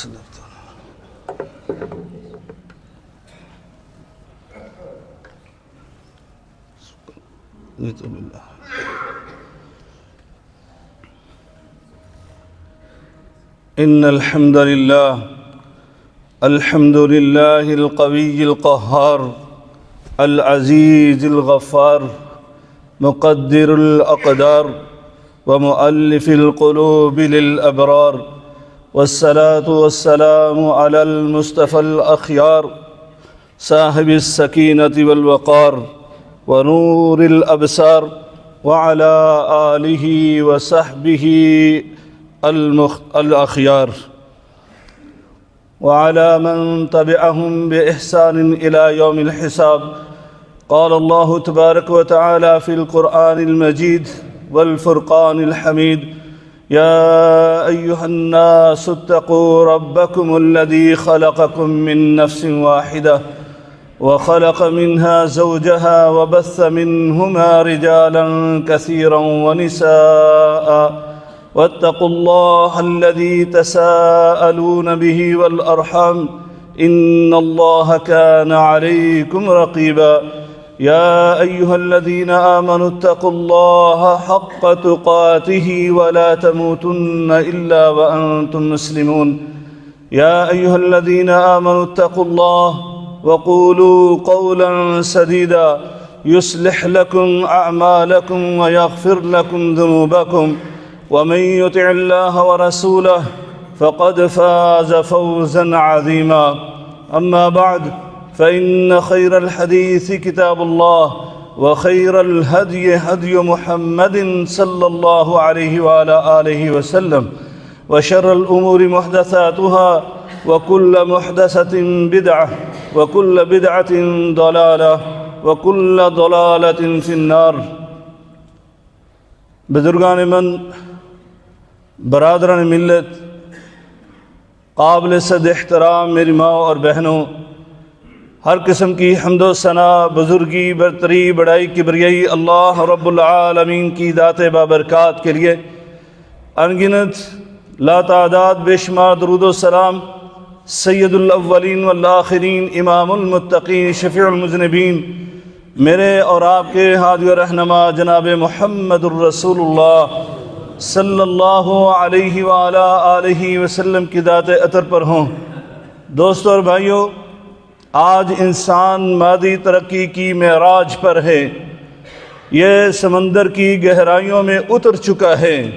إن الحمد لله القوي القهار العزيز الغفار مقدر الأقدار ومؤلف القلوب للأبرار، والصلاة والسلام على المصطفى الأخيار صاحب السكينة والوقار ونور الأبصار، وعلى آله وصحبه الأخيار، وعلى من تبعهم بإحسان إلى يوم الحساب. قال الله تبارك وتعالى في القرآن المجيد والفرقان الحميد: يا أيها الناس اتقوا ربكم الذي خلقكم من نفس واحدة وخلق منها زوجها وبث منهما رجالا كثيرا ونساء، واتقوا الله الذي تساءلون به والأرحام إن الله كان عليكم رقيبا. يا أيها الذين آمنوا اتقوا الله حق تقاته ولا تموتن إلا وأنتم مسلمون. يا أيها الذين آمنوا اتقوا الله وقولوا قولا سديدا يصلح لكم أعمالكم ويغفر لكم ذنوبكم، ومن يطع الله ورسوله فقد فاز فوزا عظيما. أما بعد، فإن خير الحديث كتاب الله، وخير الهدي هدي محمد صلى الله عليه وعلى آله وسلم، وشر الأمور محدثاتها، وكل محدثة بدعة، وكل بدعة ضلالة، وكل ضلالة في النار. بزرگان من، برادران ملت، قابل صد احترام میری ماں اور بہنوں، ہر قسم کی حمد و ثنا، بزرگی، برتری، بڑائی، کبریائی اللہ رب العالمین کی ذات بابرکات کے لیے انگنت لا تعداد بے شمار درود و سلام سید الاولین والآخرین، امام المتقین، شفیع المذنبین، میرے اور آپ کے ہادی و رہنما جناب محمد الرسول اللہ صلی اللہ علیہ وآلہ آلہ وسلم کی ذات اطہر پر ہوں۔ دوستو اور بھائیو، آج انسان مادی ترقی کی معراج پر ہے، یہ سمندر کی گہرائیوں میں اتر چکا ہے،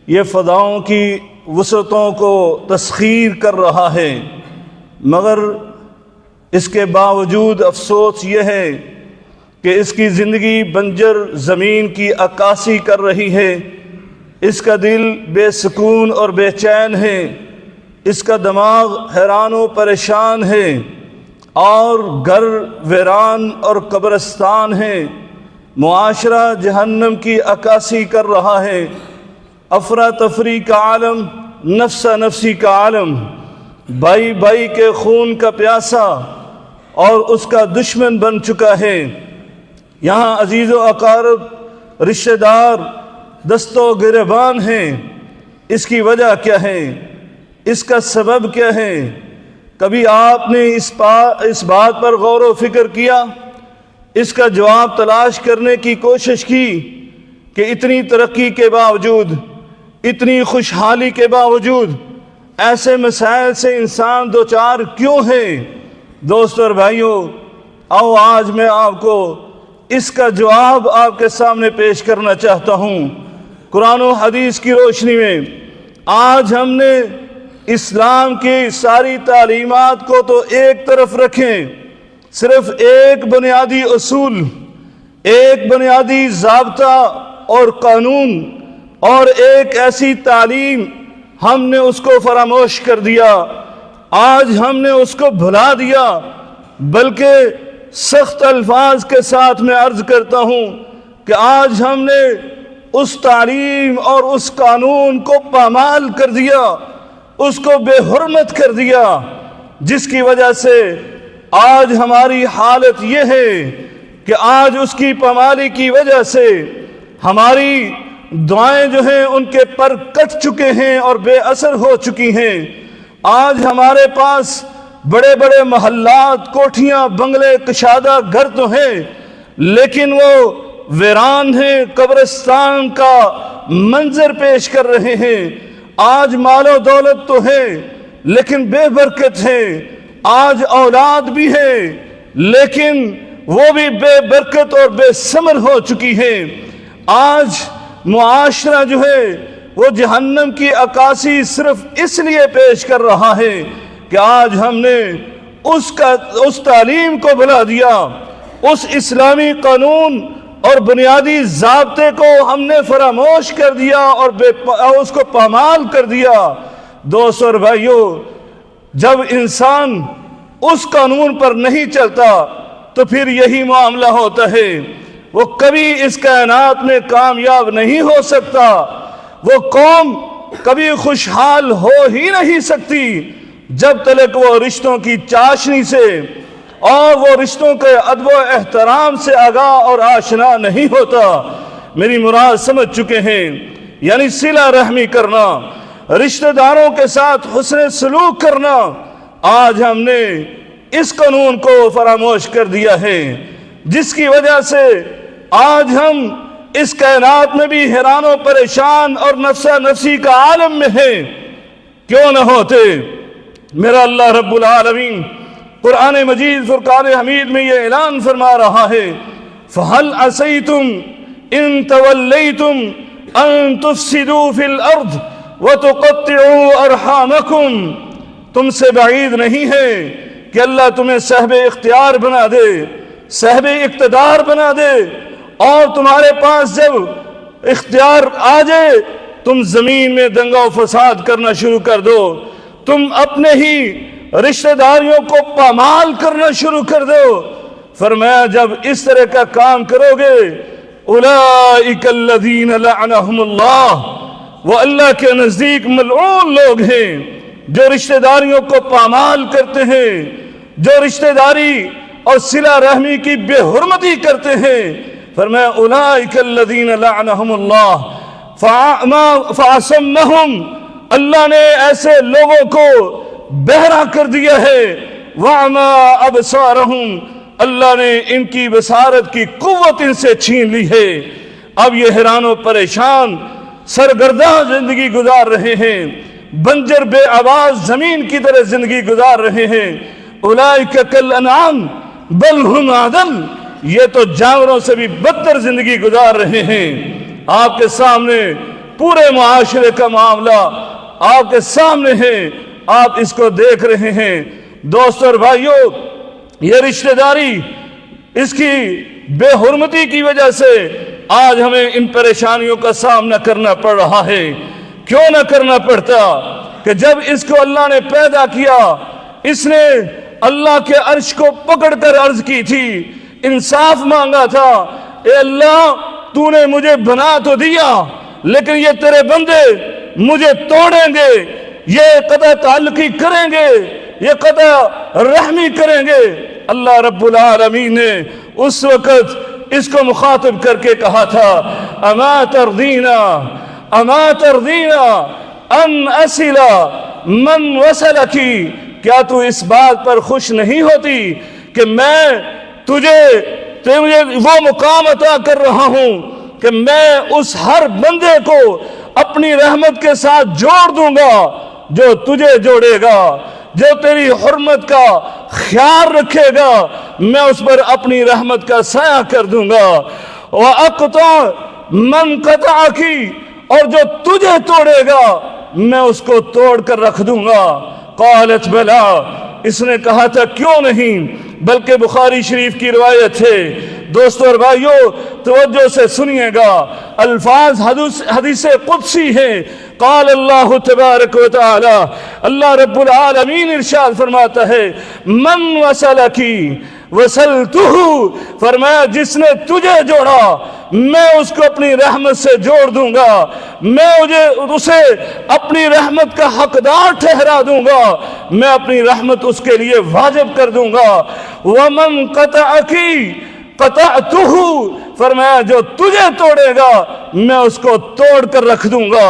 یہ فضاؤں کی وسعتوں کو تسخیر کر رہا ہے، مگر اس کے باوجود افسوس یہ ہے کہ اس کی زندگی بنجر زمین کی عکاسی کر رہی ہے، اس کا دل بے سکون اور بے چین ہے، اس کا دماغ حیران و پریشان ہے، اور گھر ویران اور قبرستان ہے، معاشرہ جہنم کی عکاسی کر رہا ہے، افراتفری کا عالم، نفسا نفسی کا عالم، بھائی بھائی کے خون کا پیاسا اور اس کا دشمن بن چکا ہے۔ یہاں عزیز و اقارب، رشتہ دار، دست و گریبان ہیں۔ اس کی وجہ کیا ہے؟ اس کا سبب کیا ہے؟ کبھی آپ نے اس بات پر غور و فکر کیا، اس کا جواب تلاش کرنے کی کوشش کی کہ اتنی ترقی کے باوجود، اتنی خوشحالی کے باوجود ایسے مسائل سے انسان دوچار کیوں ہے؟ دوستو اور بھائیوں، آؤ آج میں آپ کو اس کا جواب آپ کے سامنے پیش کرنا چاہتا ہوں۔ قرآن و حدیث کی روشنی میں آج ہم نے اسلام کی ساری تعلیمات کو تو ایک طرف رکھیں، صرف ایک بنیادی اصول، ایک بنیادی ضابطہ اور قانون اور ایک ایسی تعلیم ہم نے اس کو فراموش کر دیا، آج ہم نے اس کو بھلا دیا۔ بلکہ سخت الفاظ کے ساتھ میں عرض کرتا ہوں کہ آج ہم نے اس تعلیم اور اس قانون کو پامال کر دیا، اس کو بے حرمت کر دیا، جس کی وجہ سے آج ہماری حالت یہ ہے کہ آج اس کی پامالی کی وجہ سے ہماری دعائیں جو ہیں ان کے پر کٹ چکے ہیں اور بے اثر ہو چکی ہیں۔ آج ہمارے پاس بڑے بڑے محلات، کوٹھیاں، بنگلے، کشادہ گھر تو ہیں، لیکن وہ ویران ہیں، قبرستان کا منظر پیش کر رہے ہیں۔ آج مال و دولت تو ہے لیکن بے برکت ہے، آج اولاد بھی ہے لیکن وہ بھی بے برکت اور بے ثمر ہو چکی ہے۔ آج معاشرہ جو ہے وہ جہنم کی عکاسی صرف اس لیے پیش کر رہا ہے کہ آج ہم نے اس تعلیم کو بھلا دیا، اس اسلامی قانون اور بنیادی ضابطے کو ہم نے فراموش کر دیا اور اس کو پامال کر دیا۔ دوستو اور بھائیو، جب انسان اس قانون پر نہیں چلتا تو پھر یہی معاملہ ہوتا ہے، وہ کبھی اس کائنات میں کامیاب نہیں ہو سکتا، وہ قوم کبھی خوشحال ہو ہی نہیں سکتی جب تک وہ رشتوں کی چاشنی سے اور وہ رشتوں کے ادب و احترام سے آگاہ اور آشنا نہیں ہوتا۔ میری مراد سمجھ چکے ہیں، یعنی صلہ رحمی کرنا، رشتہ داروں کے ساتھ حسن سلوک کرنا۔ آج ہم نے اس قانون کو فراموش کر دیا ہے، جس کی وجہ سے آج ہم اس کائنات میں بھی حیران و پریشان اور نفسا نفسی کا عالم میں ہیں۔ کیوں نہ ہوتے؟ میرا اللہ رب العالمین قرآن مجید فرقان حمید میں یہ اعلان فرما رہا ہے، فَهَلْ عَسَيْتُمْ إِن تَوَلَّيْتُمْ أَن تُفْسِدُوا فِي الْأَرْضِ وَتُقَطِّعُوا أَرْحَامَكُمْ۔ تم سے بعید نہیں ہے کہ اللہ تمہیں صاحب اختیار بنا دے، صاحب اقتدار بنا دے، اور تمہارے پاس جب اختیار آ جائے تم زمین میں دنگا و فساد کرنا شروع کر دو، تم اپنے ہی رشتہ داریوں کو پامال کرنا شروع کر دو۔ فرمایا جب اس طرح کا کام کرو گے، اولئک الذین لعنہم اللہ، وہ اللہ کے نزدیک ملعون لوگ ہیں جو رشتہ داریوں کو پامال کرتے ہیں، جو رشتہ داری اور صلہ رحمی کی بے حرمتی کرتے ہیں۔ فرمایا اولئک الذین لعنہم اللہ فَأَصَمَّهُمْ، اللہ نے ایسے لوگوں کو بہرا کر دیا ہے، وَعَمَا أَبْصَارَهُمْ، اللہ نے ان کی بصارت کی قوت ان سے چھین لی ہے۔ اب یہ حیران و پریشان سرگرداں زندگی گزار رہے ہیں، بنجر بے آواز زمین کی طرح زندگی گزار رہے ہیں۔ اولئک کالانعام بل ہم اضل، یہ تو جانوروں سے بھی بدتر زندگی گزار رہے ہیں۔ آپ کے سامنے پورے معاشرے کا معاملہ آپ کے سامنے ہے، آپ اس کو دیکھ رہے ہیں۔ دوستو اور بھائیو، یہ رشتہ داری، اس کی بے حرمتی کی وجہ سے آج ہمیں ان پریشانیوں کا سامنا کرنا پڑ رہا ہے۔ کیوں نہ کرنا پڑتا کہ جب اس کو اللہ نے پیدا کیا، اس نے اللہ کے عرش کو پکڑ کر عرض کی تھی، انصاف مانگا تھا، اے اللہ تو نے مجھے بنا تو دیا لیکن یہ تیرے بندے مجھے توڑیں گے، یہ قطع تعلقی کریں گے، یہ قطع رحمی کریں گے۔ اللہ رب العالمین نے اس وقت اس کو مخاطب کر کے کہا تھا، اما ترضینا ان اصل من وصلکی، کیا تو اس بات پر خوش نہیں ہوتی کہ میں تجھے وہ مقام عطا کر رہا ہوں کہ میں اس ہر بندے کو اپنی رحمت کے ساتھ جوڑ دوں گا جو تجھے جوڑے گا، جو تیری حرمت کا خیال رکھے گا، میں اس پر اپنی رحمت کا سایہ کر دوں گا۔ وَأَقْطَعْ مَنْ قَطَعَكِ، اور جو تجھے توڑے گا میں اس کو توڑ کر رکھ دوں گا۔ قالت بلا، اس نے کہا تھا کیوں نہیں، بلکہ بخاری شریف کی روایت ہے۔ دوستو اور بھائیو توجہ سے سنیے گا، الفاظ حدیث قدسی ہے۔ قال اللہ تبارک و تعالی، اللہ رب العالمین ارشاد فرماتا ہے، من وصلکی وصلتہ، فرمایا جس نے تجھے جوڑا میں اس کو اپنی رحمت سے جوڑ دوں گا، میں اسے اپنی رحمت کا حقدار ٹھہرا دوں گا، میں اپنی رحمت اس کے لیے واجب کر دوں گا۔ ومن قطعکی قطعتہ، فرمایا جو تجھے توڑے گا میں اس کو توڑ کر رکھ دوں گا۔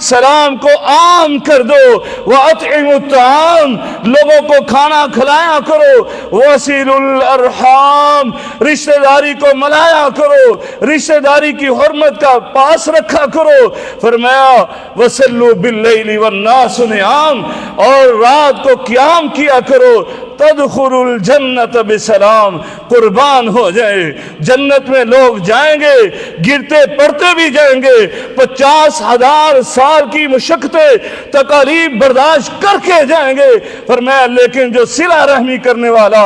سلام کو عام کر دو، وَأَطْعِمُوا الطَّعَامَ، لوگوں کو کھانا کھلایا کرو، وَصِلُوا الْأَرْحَامَ، رشتہ داری کو ملایا کرو، رشتہ داری کی حرمت کا پاس رکھا کرو۔ فرمایا وَصَلُّوا بِاللَّيْلِ وَالنَّاسُ نِيَامٌ، اور رات کو قیام کیا کرو، تدخل الجنت بسلام، قربان ہو جائے جنت میں لوگ جائیں گے، گرتے پڑتے بھی جائیں گے، 50,000 سال کی مشقتیں تکالیف برداشت کر کے جائیں گے۔ فرمایا لیکن جو صلہ رحمی کرنے والا،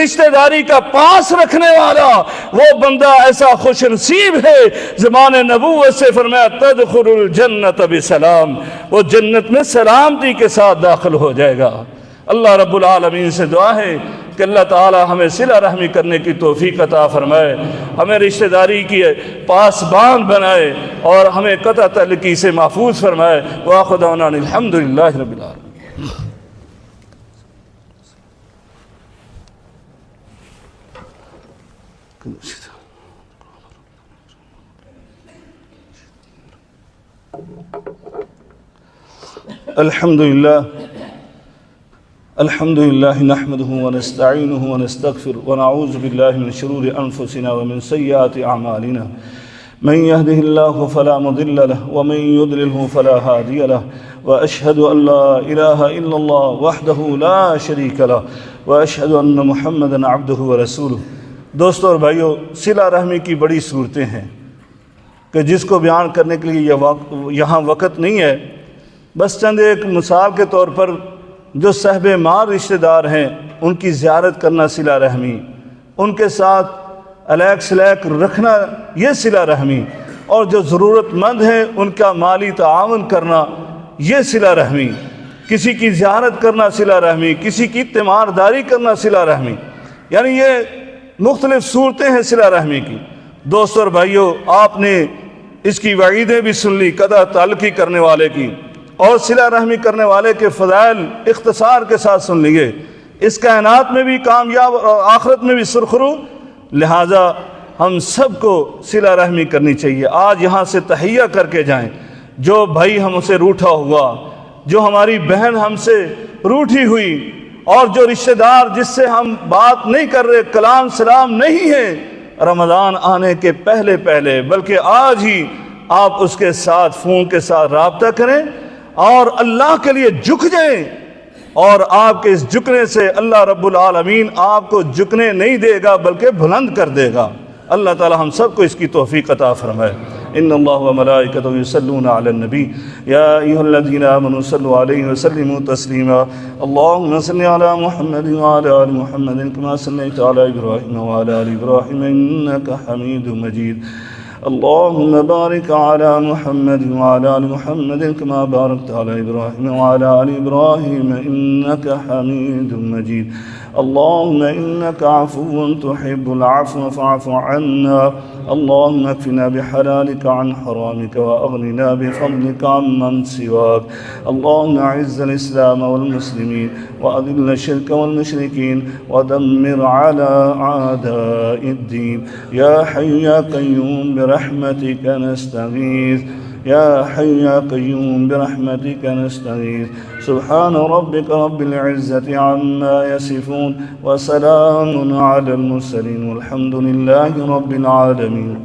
رشتہ داری کا پاس رکھنے والا، وہ بندہ ایسا خوش نصیب ہے، زمان نبوت سے فرمایا تدخل الجنت بسلام، وہ جنت میں سلامتی کے ساتھ داخل ہو جائے گا۔ اللہ رب العالمین سے دعا ہے کہ اللہ تعالی ہمیں صلہ رحمی کرنے کی توفیق عطا فرمائے، ہمیں رشتہ داری کی پاسبان بنائے اور ہمیں قطع تعلقی سے محفوظ فرمائے۔ وآخر دعوانا الحمدللہ رب العالمین۔ الحمدللہ الحمد لله نحمده ونستعينه ونستغفر ونعوذ بالله من شرور أنفسنا ومن سيئات أعمالنا، من يهده الله فلا مضل له ومن يضلله فلا هادي له، وأشهد أن لا إله إلا الله وحده لا شريك له، وأشهد أن محمدا عبده ورسوله۔ دوستو اور بھائیو، صلہ رحمی کی بڑی صورتیں ہیں کہ جس کو بیان کرنے کے لیے یہاں وقت نہیں ہے، بس چند ایک مثال کے طور پر جو صاحب مال رشتہ دار ہیں ان کی زیارت کرنا صلہ رحمی، ان کے ساتھ الیک سلیک رکھنا یہ صلہ رحمی، اور جو ضرورت مند ہیں ان کا مالی تعاون کرنا یہ صلہ رحمی، کسی کی زیارت کرنا صلہ رحمی، کسی کی تیمارداری کرنا صلہ رحمی، یعنی یہ مختلف صورتیں ہیں صلہ رحمی کی۔ دوستو اور بھائیو، آپ نے اس کی وعیدیں بھی سن لی قطع تعلقی کرنے والے کی، اور صلہ رحمی کرنے والے کے فضائل اختصار کے ساتھ سن لیے، اس کائنات میں بھی کامیاب اور آخرت میں بھی سرخرو، لہٰذا ہم سب کو صلہ رحمی کرنی چاہیے۔ آج یہاں سے تحیہ کر کے جائیں، جو بھائی ہم سے روٹھا ہوا، جو ہماری بہن ہم سے روٹھی ہوئی، اور جو رشتہ دار جس سے ہم بات نہیں کر رہے، کلام سلام نہیں ہے، رمضان آنے کے پہلے بلکہ آج ہی آپ اس کے ساتھ فون کے ساتھ رابطہ کریں اور اللہ کے لیے جھک جائیں، اور آپ کے اس جھکنے سے اللہ رب العالمین آپ کو جھکنے نہیں دے گا بلکہ بلند کر دے گا۔ اللہ تعالی ہم سب کو اس کی توفیق عطا فرمائے۔ ان اللہ و ملائکتہ یصلون علی النبی یا ایھا الذین آمنوا صلوا علیہ وسلموا تسلیما، اللہم صل علی محمد وعلی آل محمد کما صلیت علی ابراہیم وعلی آل ابراہیم انک حمید مجید، اللهم بارك على محمد وعلى آل محمد كما باركت على إبراهيم وعلى آل إبراهيم إنك حميد مجيد، اللهم إنك عفو تحب العفو فاعف عنا، اللهم اكفنا بحلالك عن حرامك وأغننا بفضلك عمن سواك، اللهم أعز الإسلام والمسلمين وأذل الشرك والمشركين ودمر على أعداء الدين، يا حي يا قيوم برحمتك نستغيث، يا حي يا قيوم برحمتك نستغيث، سبحان ربك رب العزة عما يصفون وسلام على المرسلين والحمد لله رب العالمين۔